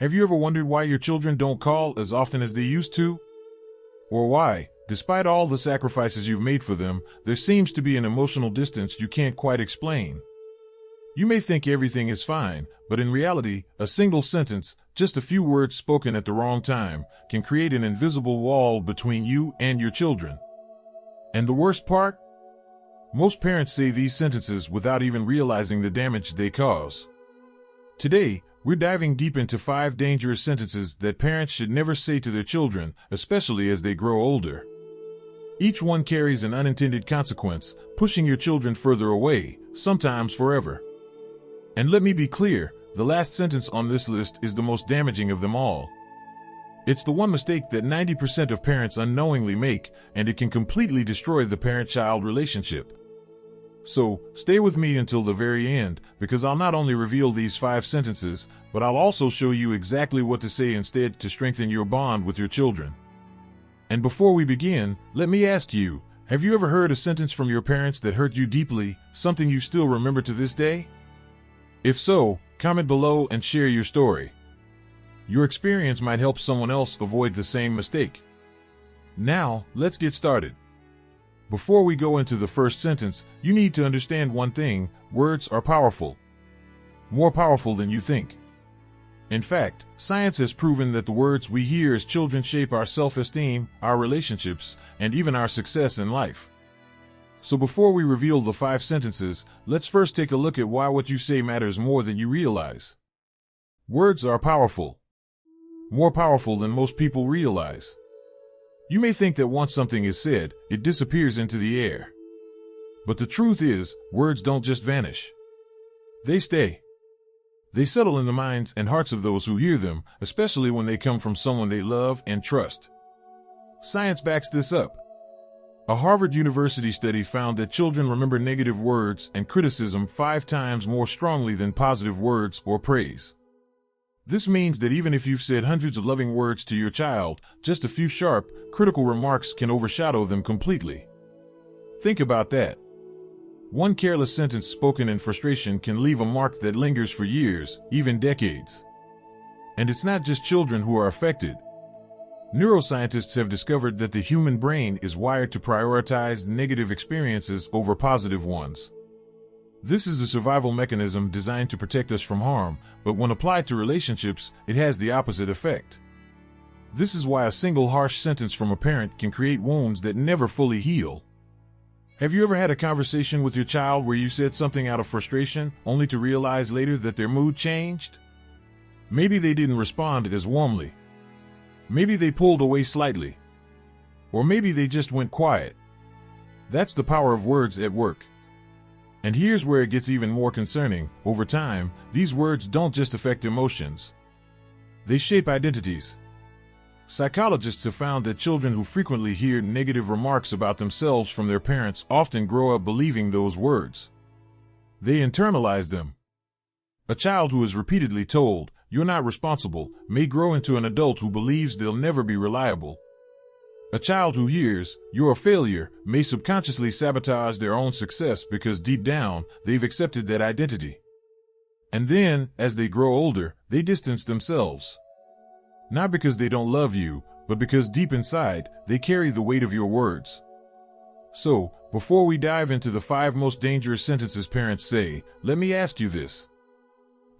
Have you ever wondered why your children don't call as often as they used to? Or why, despite all the sacrifices you've made for them, there seems to be an emotional distance you can't quite explain? You may think everything is fine, but in reality, a single sentence, just a few words spoken at the wrong time, can create an invisible wall between you and your children. And the worst part? Most parents say these sentences without even realizing the damage they cause. Today, we're diving deep into 5 dangerous sentences that parents should never say to their children, especially as they grow older. Each one carries an unintended consequence, pushing your children further away, sometimes forever. And let me be clear, the last sentence on this list is the most damaging of them all. It's the one mistake that 90% of parents unknowingly make, and it can completely destroy the parent-child relationship. So, stay with me until the very end, because I'll not only reveal these 5 sentences, but I'll also show you exactly what to say instead to strengthen your bond with your children. And before we begin, let me ask you, have you ever heard a sentence from your parents that hurt you deeply, something you still remember to this day? If so, comment below and share your story. Your experience might help someone else avoid the same mistake. Now, let's get started. Before we go into the first sentence, you need to understand one thing: words are powerful. More powerful than you think. In fact, science has proven that the words we hear as children shape our self-esteem, our relationships, and even our success in life. So before we reveal the 5 sentences, let's first take a look at why what you say matters more than you realize. Words are powerful. More powerful than most people realize. You may think that once something is said, it disappears into the air. But the truth is, words don't just vanish. They stay. They settle in the minds and hearts of those who hear them, especially when they come from someone they love and trust. Science backs this up. A Harvard University study found that children remember negative words and criticism 5 times more strongly than positive words or praise. This means that even if you've said hundreds of loving words to your child, just a few sharp, critical remarks can overshadow them completely. Think about that. One careless sentence spoken in frustration can leave a mark that lingers for years, even decades. And it's not just children who are affected. Neuroscientists have discovered that the human brain is wired to prioritize negative experiences over positive ones. This is a survival mechanism designed to protect us from harm, but when applied to relationships, it has the opposite effect. This is why a single harsh sentence from a parent can create wounds that never fully heal. Have you ever had a conversation with your child where you said something out of frustration, only to realize later that their mood changed? Maybe they didn't respond as warmly. Maybe they pulled away slightly. Or maybe they just went quiet. That's the power of words at work. And here's where it gets even more concerning. Over time, these words don't just affect emotions. They shape identities. Psychologists have found that children who frequently hear negative remarks about themselves from their parents often grow up believing those words. They internalize them. A child who is repeatedly told, "You're not responsible," may grow into an adult who believes they'll never be reliable. A child who hears, "You're a failure," may subconsciously sabotage their own success because deep down, they've accepted that identity. And then, as they grow older, they distance themselves. Not because they don't love you, but because deep inside, they carry the weight of your words. So, before we dive into the 5 most dangerous sentences parents say, let me ask you this.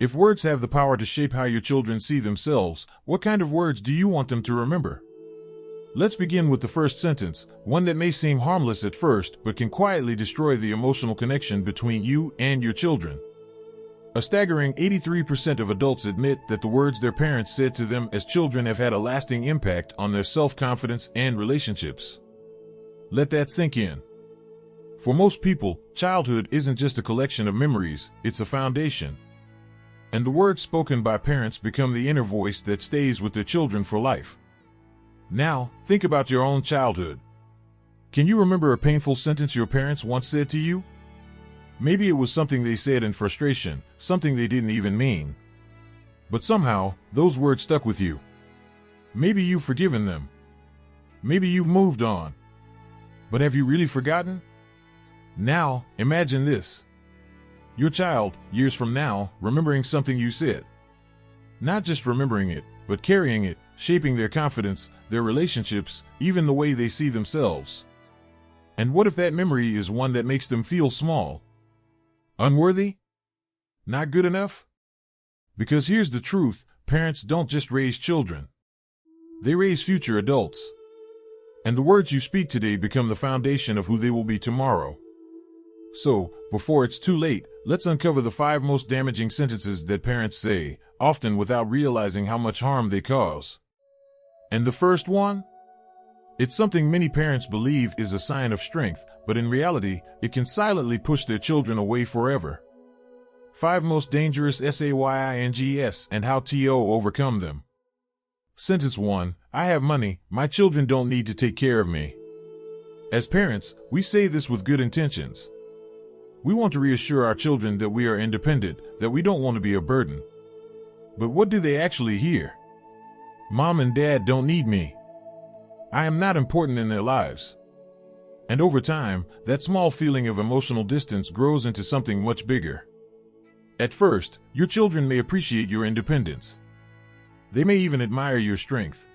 If words have the power to shape how your children see themselves, what kind of words do you want them to remember? Let's begin with the first sentence, one that may seem harmless at first, but can quietly destroy the emotional connection between you and your children. A staggering 83% of adults admit that the words their parents said to them as children have had a lasting impact on their self-confidence and relationships. Let that sink in. For most people, childhood isn't just a collection of memories, it's a foundation. And the words spoken by parents become the inner voice that stays with their children for life. Now, think about your own childhood. Can you remember a painful sentence your parents once said to you? Maybe it was something they said in frustration, something they didn't even mean. But somehow, those words stuck with you. Maybe you've forgiven them. Maybe you've moved on. But have you really forgotten? Now, imagine this. Your child, years from now, remembering something you said. Not just remembering it, but carrying it, shaping their confidence, their relationships, even the way they see themselves. And what if that memory is one that makes them feel small? Unworthy? Not good enough? Because here's the truth, parents don't just raise children. They raise future adults. And the words you speak today become the foundation of who they will be tomorrow. So, before it's too late, let's uncover the 5 most damaging sentences that parents say, often without realizing how much harm they cause. And the first one? It's something many parents believe is a sign of strength, but in reality, it can silently push their children away forever. 5 most dangerous SAYINGS and how to overcome them. Sentence 1, I have money, my children don't need to take care of me. As parents, we say this with good intentions. We want to reassure our children that we are independent, that we don't want to be a burden. But what do they actually hear? Mom and dad don't need me. I am not important in their lives. And over time, that small feeling of emotional distance grows into something much bigger. At first, your children may appreciate your independence. They may even admire your strength.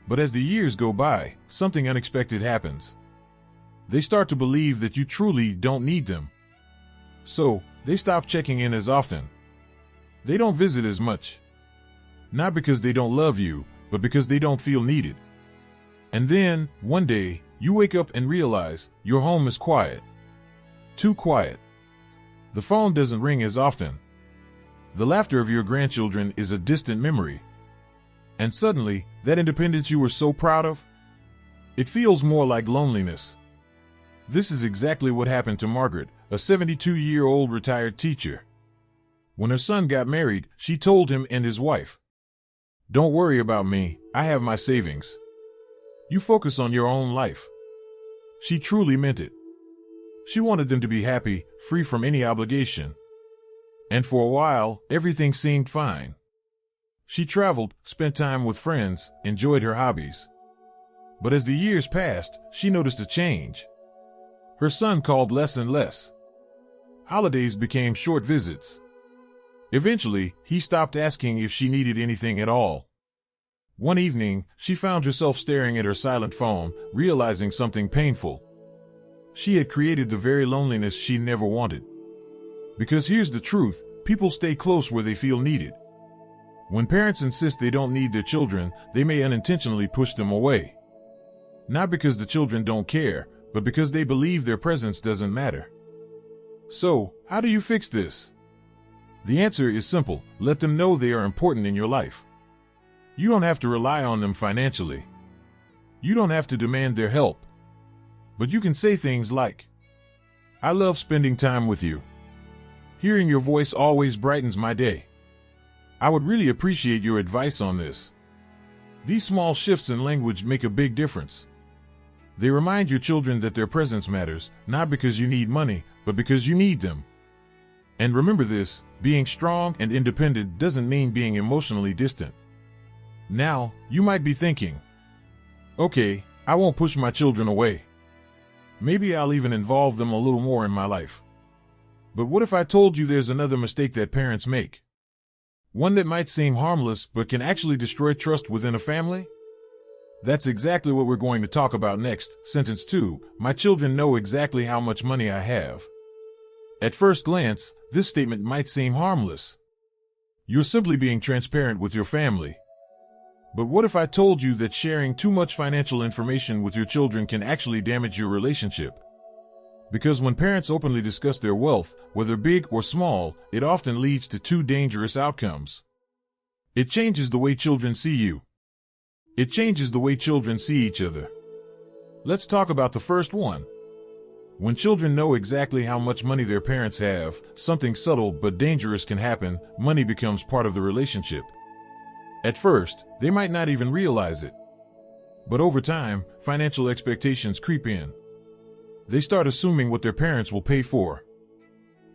But as the years go by, something unexpected happens. They start to believe that you truly don't need them. So, they stop checking in as often. They don't visit as much. Not because they don't love you, but because they don't feel needed. And then, one day, you wake up and realize your home is quiet. Too quiet. The phone doesn't ring as often. The laughter of your grandchildren is a distant memory. And suddenly, that independence you were so proud of, it feels more like loneliness. This is exactly what happened to Margaret, a 72-year-old retired teacher. When her son got married, she told him and his wife, "Don't worry about me, I have my savings. You focus on your own life." She truly meant it. She wanted them to be happy, free from any obligation. And for a while, everything seemed fine. She traveled, spent time with friends, enjoyed her hobbies. But as the years passed, she noticed a change. Her son called less and less. Holidays became short visits. Eventually, he stopped asking if she needed anything at all. One evening, she found herself staring at her silent phone, realizing something painful. She had created the very loneliness she never wanted. Because here's the truth, people stay close where they feel needed. When parents insist they don't need their children, they may unintentionally push them away. Not because the children don't care, but because they believe their presence doesn't matter. So, how do you fix this? The answer is simple, let them know they are important in your life. You don't have to rely on them financially. You don't have to demand their help. But you can say things like, "I love spending time with you. Hearing your voice always brightens my day. I would really appreciate your advice on this." These small shifts in language make a big difference. They remind your children that their presence matters, not because you need money, but because you need them. And remember this, being strong and independent doesn't mean being emotionally distant. Now, you might be thinking, okay, I won't push my children away. Maybe I'll even involve them a little more in my life. But what if I told you there's another mistake that parents make? One that might seem harmless, but can actually destroy trust within a family? That's exactly what we're going to talk about next. Sentence 2, my children know exactly how much money I have. At first glance, this statement might seem harmless. You're simply being transparent with your family. But what if I told you that sharing too much financial information with your children can actually damage your relationship? Because when parents openly discuss their wealth, whether big or small, it often leads to 2 dangerous outcomes. It changes the way children see you. It changes the way children see each other. Let's talk about the first one. When children know exactly how much money their parents have, something subtle but dangerous can happen. Money becomes part of the relationship. At first, they might not even realize it. But over time, financial expectations creep in. They start assuming what their parents will pay for.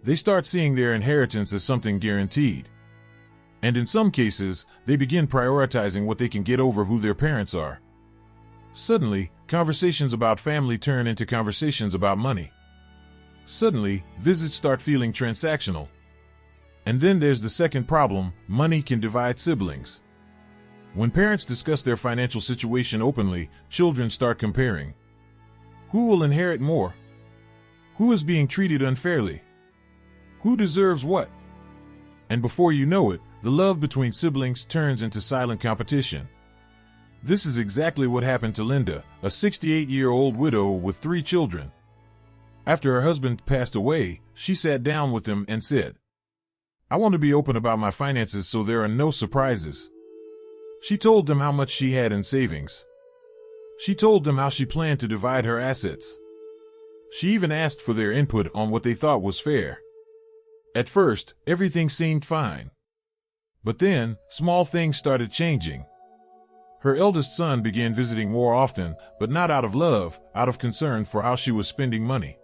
They start seeing their inheritance as something guaranteed. And in some cases, they begin prioritizing what they can get over who their parents are. Suddenly, conversations about family turn into conversations about money. Suddenly, visits start feeling transactional. And then there's the second problem: money can divide siblings. When parents discuss their financial situation openly, children start comparing. Who will inherit more? Who is being treated unfairly? Who deserves what? And before you know it, the love between siblings turns into silent competition. This is exactly what happened to Linda, a 68-year-old widow with 3 children. After her husband passed away, she sat down with him and said, "I want to be open about my finances so there are no surprises." She told them how much she had in savings. She told them how she planned to divide her assets. She even asked for their input on what they thought was fair. At first, everything seemed fine. But then, small things started changing. Her eldest son began visiting more often, but not out of love, out of concern for how she was spending money.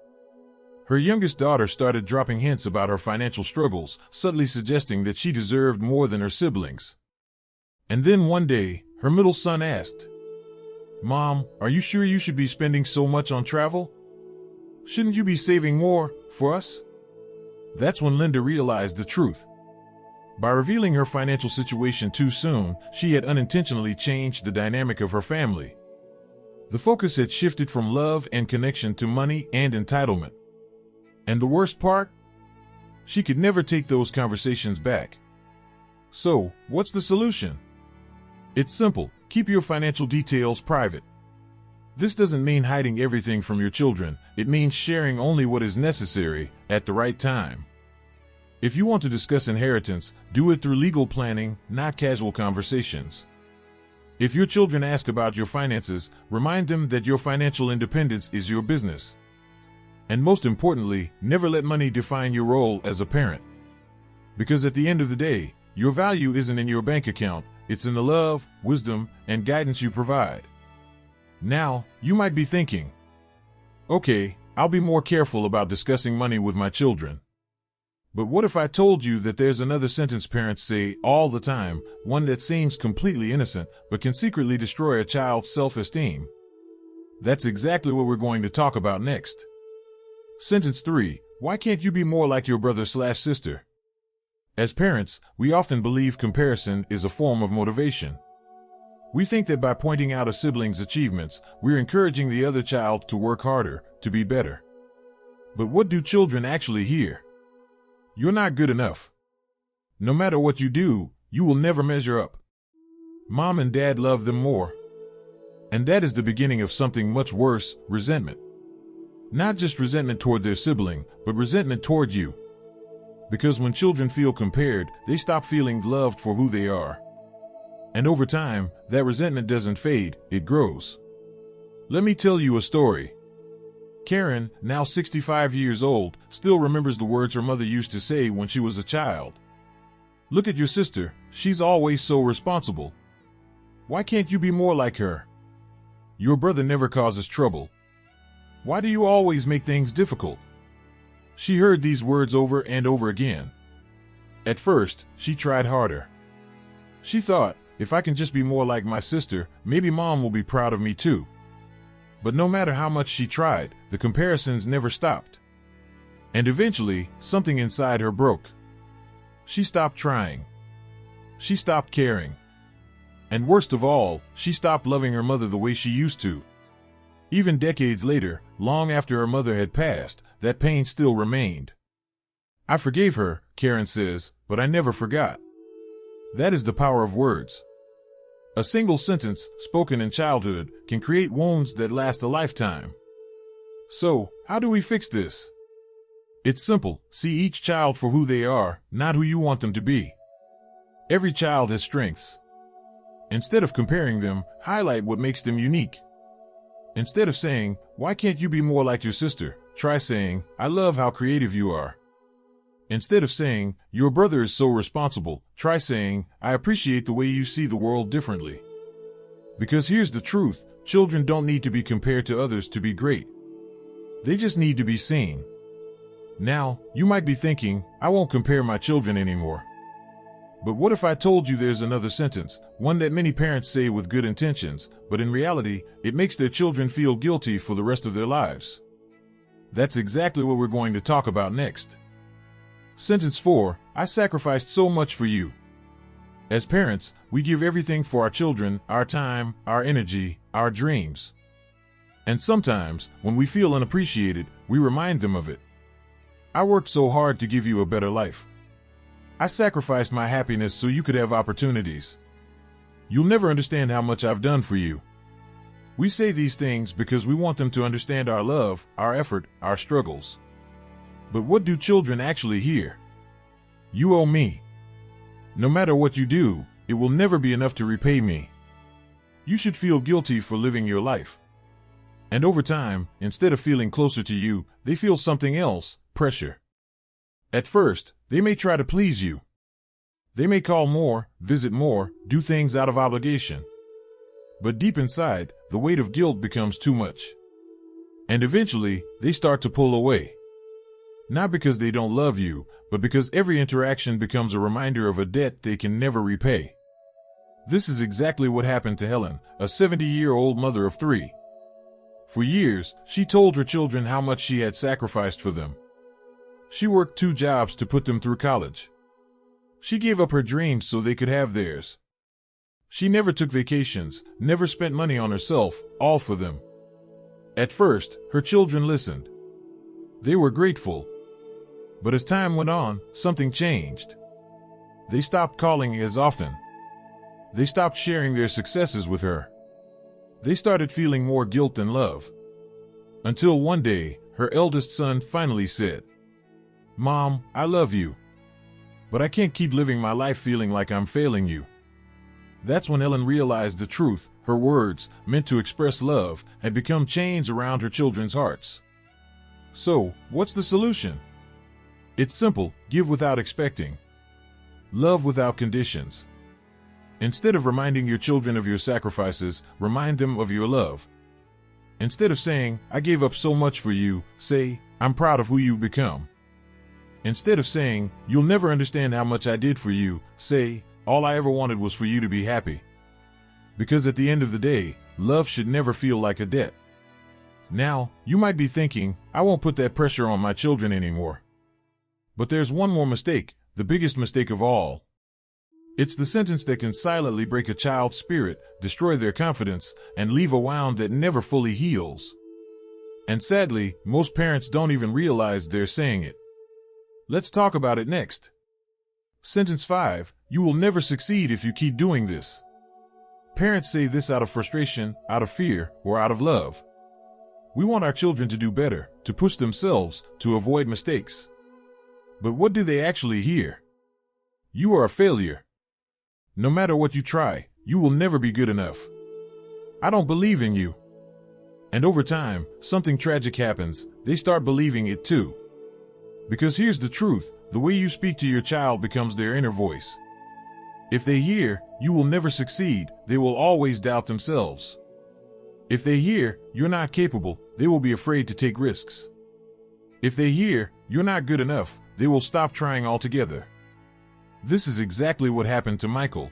Her youngest daughter started dropping hints about her financial struggles, subtly suggesting that she deserved more than her siblings. And then one day, her middle son asked, "Mom, are you sure you should be spending so much on travel? Shouldn't you be saving more for us?" That's when Linda realized the truth. By revealing her financial situation too soon, she had unintentionally changed the dynamic of her family. The focus had shifted from love and connection to money and entitlement. And the worst part? She could never take those conversations back. So, what's the solution? It's simple: keep your financial details private. This doesn't mean hiding everything from your children. It means sharing only what is necessary at the right time. If you want to discuss inheritance, do it through legal planning, not casual conversations. If your children ask about your finances, remind them that your financial independence is your business. And most importantly, never let money define your role as a parent. Because at the end of the day, your value isn't in your bank account, it's in the love, wisdom, and guidance you provide. Now, you might be thinking, "Okay, I'll be more careful about discussing money with my children." But what if I told you that there's another sentence parents say all the time, one that seems completely innocent, but can secretly destroy a child's self-esteem? That's exactly what we're going to talk about next. Sentence 3. Why can't you be more like your brother/sister? As parents, we often believe comparison is a form of motivation. We think that by pointing out a sibling's achievements, we're encouraging the other child to work harder, to be better. But what do children actually hear? "You're not good enough. No matter what you do, you will never measure up. Mom and Dad love them more." And that is the beginning of something much worse: resentment. Not just resentment toward their sibling, but resentment toward you. Because when children feel compared, they stop feeling loved for who they are. And over time, that resentment doesn't fade, it grows. Let me tell you a story. Karen, now 65 years old, still remembers the words her mother used to say when she was a child. "Look at your sister, she's always so responsible. Why can't you be more like her? Your brother never causes trouble. Why do you always make things difficult?" She heard these words over and over again. At first, she tried harder. She thought, if I can just be more like my sister, maybe Mom will be proud of me too. But no matter how much she tried, the comparisons never stopped. And eventually, something inside her broke. She stopped trying. She stopped caring. And worst of all, she stopped loving her mother the way she used to. Even decades later, long after her mother had passed, that pain still remained. "I forgave her," Karen says, "but I never forgot." That is the power of words. A single sentence, spoken in childhood, can create wounds that last a lifetime. So, how do we fix this? It's simple: see each child for who they are, not who you want them to be. Every child has strengths. Instead of comparing them, highlight what makes them unique. Instead of saying, "Why can't you be more like your sister?" try saying, "I love how creative you are." Instead of saying, "Your brother is so responsible," try saying, "I appreciate the way you see the world differently." Because here's the truth: children don't need to be compared to others to be great. They just need to be seen. Now, you might be thinking, "I won't compare my children anymore." But what if I told you there's another sentence, one that many parents say with good intentions, but in reality, it makes their children feel guilty for the rest of their lives? That's exactly what we're going to talk about next. Sentence 4. I sacrificed so much for you. As parents, we give everything for our children, our time, our energy, our dreams. And sometimes, when we feel unappreciated, we remind them of it. I worked so hard to give you a better life. I sacrificed my happiness so you could have opportunities. You'll never understand how much I've done for you. We say these things because we want them to understand our love, our effort, our struggles. But what do children actually hear? You owe me. No matter what you do, it will never be enough to repay me. You should feel guilty for living your life. And over time, instead of feeling closer to you, they feel something else, pressure. At first, they may try to please you. They may call more, visit more, do things out of obligation. But deep inside, the weight of guilt becomes too much. And eventually, they start to pull away. Not because they don't love you, but because every interaction becomes a reminder of a debt they can never repay. This is exactly what happened to Helen, a 70-year-old mother of 3. For years, she told her children how much she had sacrificed for them. She worked 2 jobs to put them through college. She gave up her dreams so they could have theirs. She never took vacations, never spent money on herself, all for them. At first, her children listened. They were grateful. But as time went on, something changed. They stopped calling as often. They stopped sharing their successes with her. They started feeling more guilt than love. Until one day, her eldest son finally said, "Mom, I love you. But I can't keep living my life feeling like I'm failing you." That's when Ellen realized the truth. Her words, meant to express love, had become chains around her children's hearts. So, what's the solution? It's simple: give without expecting. Love without conditions. Instead of reminding your children of your sacrifices, remind them of your love. Instead of saying, "I gave up so much for you," say, "I'm proud of who you've become." Instead of saying, "You'll never understand how much I did for you," say, "All I ever wanted was for you to be happy." Because at the end of the day, love should never feel like a debt. Now, you might be thinking, "I won't put that pressure on my children anymore." But there's one more mistake, the biggest mistake of all. It's the sentence that can silently break a child's spirit, destroy their confidence, and leave a wound that never fully heals. And sadly, most parents don't even realize they're saying it. Let's talk about it next. Sentence 5, you will never succeed if you keep doing this. Parents say this out of frustration, out of fear, or out of love. We want our children to do better, to push themselves, to avoid mistakes. But what do they actually hear? You are a failure. No matter what you try, you will never be good enough. I don't believe in you. And over time, something tragic happens. They start believing it too. Because here's the truth, the way you speak to your child becomes their inner voice. If they hear, "You will never succeed," they will always doubt themselves. If they hear, "You're not capable," they will be afraid to take risks. If they hear, "You're not good enough," they will stop trying altogether. This is exactly what happened to Michael.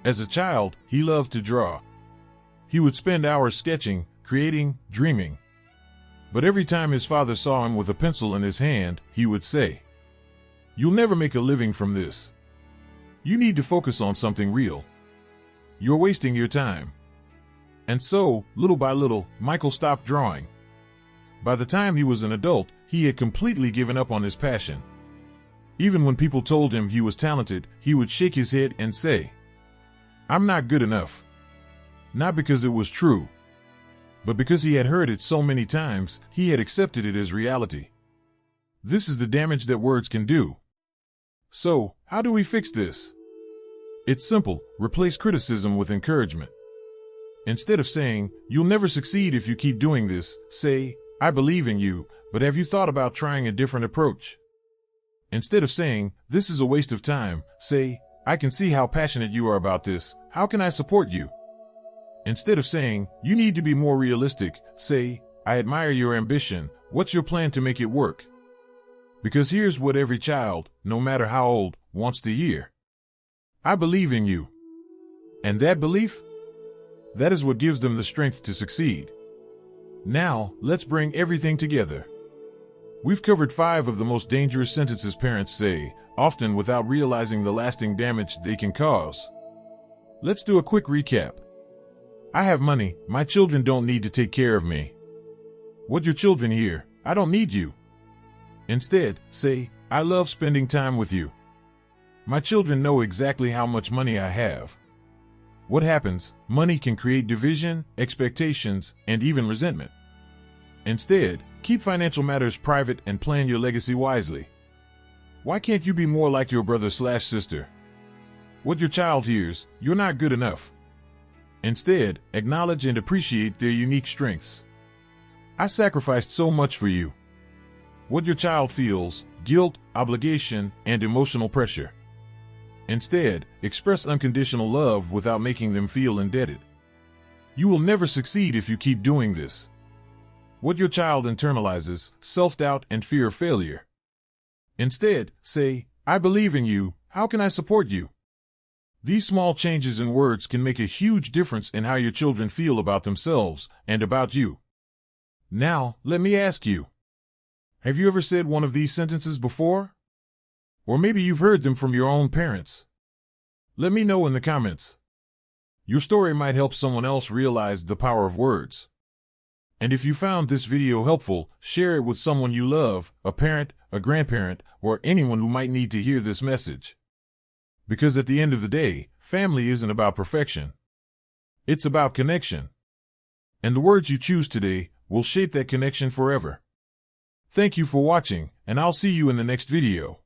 As a child, he loved to draw. He would spend hours sketching, creating, dreaming. But every time his father saw him with a pencil in his hand, he would say, "You'll never make a living from this. You need to focus on something real. You're wasting your time." And so, little by little, Michael stopped drawing. By the time he was an adult, he had completely given up on his passion. Even when people told him he was talented, he would shake his head and say, "I'm not good enough." Not because it was true, but because he had heard it so many times, he had accepted it as reality. This is the damage that words can do. So, how do we fix this? It's simple: replace criticism with encouragement. Instead of saying, "You'll never succeed if you keep doing this," say, "I believe in you, but have you thought about trying a different approach?" Instead of saying, "This is a waste of time," say, "I can see how passionate you are about this. How can I support you?" Instead of saying, "You need to be more realistic," say, "I admire your ambition. What's your plan to make it work?" Because here's what every child, no matter how old, wants to hear: "I believe in you." And that belief? That is what gives them the strength to succeed. Now, let's bring everything together. We've covered 5 of the most dangerous sentences parents say, often without realizing the lasting damage they can cause. Let's do a quick recap. I have money, my children don't need to take care of me. What your children hear, I don't need you. Instead, say, I love spending time with you. My children know exactly how much money I have. What happens? Money can create division, expectations, and even resentment. Instead, keep financial matters private and plan your legacy wisely. Why can't you be more like your brother/sister? What your child hears, you're not good enough. Instead, acknowledge and appreciate their unique strengths. I sacrificed so much for you. What your child feels, guilt, obligation, and emotional pressure. Instead, express unconditional love without making them feel indebted. You will never succeed if you keep doing this. What your child internalizes, self-doubt and fear of failure. Instead, say, I believe in you, how can I support you? These small changes in words can make a huge difference in how your children feel about themselves and about you. Now, let me ask you. Have you ever said one of these sentences before? Or maybe you've heard them from your own parents. Let me know in the comments. Your story might help someone else realize the power of words. And if you found this video helpful, share it with someone you love, a parent, a grandparent, or anyone who might need to hear this message. Because at the end of the day, family isn't about perfection. It's about connection. And the words you choose today will shape that connection forever. Thank you for watching, and I'll see you in the next video.